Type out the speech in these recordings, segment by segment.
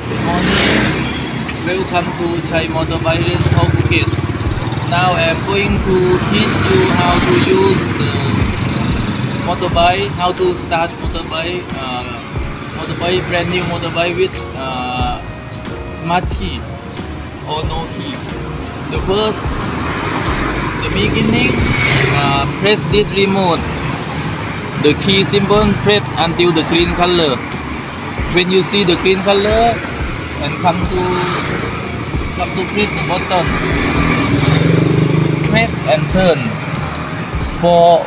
Good morning. Welcome to Chai Motorbike rental Phuket. Now I am going to teach you how to use the motorbike, how to start motorbike. Motorbike, brand new motorbike with smart key or no key. The first, the beginning, press this remote. The key symbol, press until the green color. When you see the green color and come to press the button, press and turn for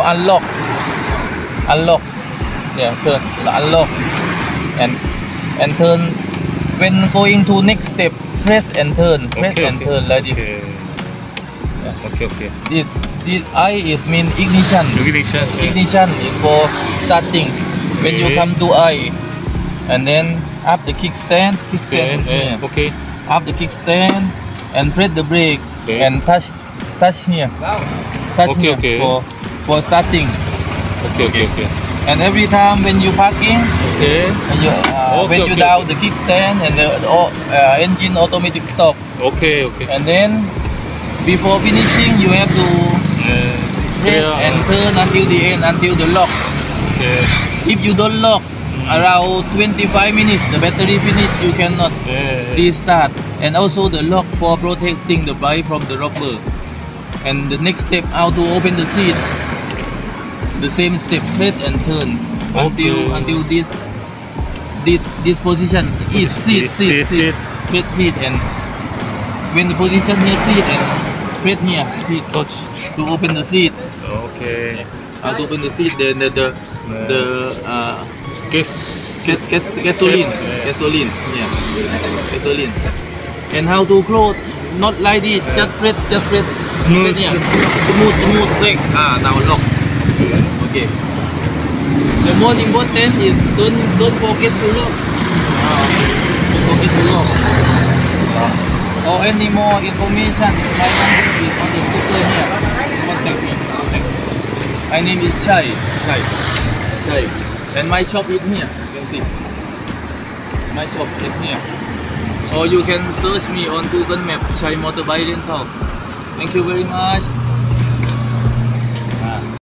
unlock. Yeah, turn unlock and turn. When going to next step, press and turn. Press and turn like this. Yeah. Okay. This I is mean ignition. Ignition is for starting. When you come to I, and then up the kickstand. Yeah. Okay. Up the kickstand and press the brake and touch here. Touch here for starting. Okay. And every time when you parking, when you down the kickstand and the engine automatic stop. Okay. And then before finishing, you have to press and turn until the end, until the lock. Okay. If you don't lock, around 25 minutes, the battery finish, you cannot restart. And also the lock for protecting the bike from the rubber. And the next step, how to open the seat. The same step, press and turn until this position is seat. Press seat, and when the position here seat and press here seat touch to open the seat. Okay. How to open the seat, then the gasoline. And how to close, not like this, just press Smooth. Smooth brake. Now lock. Okay. The most important is don't forget to lock. Don't forget to lock. Or any more information, my number is on the scooter here. Contact me. My name is Chai. And my shop is here. You can see. My shop is here. Or you can search me on Google Maps, Chai Motorbike rental. Thank you very much.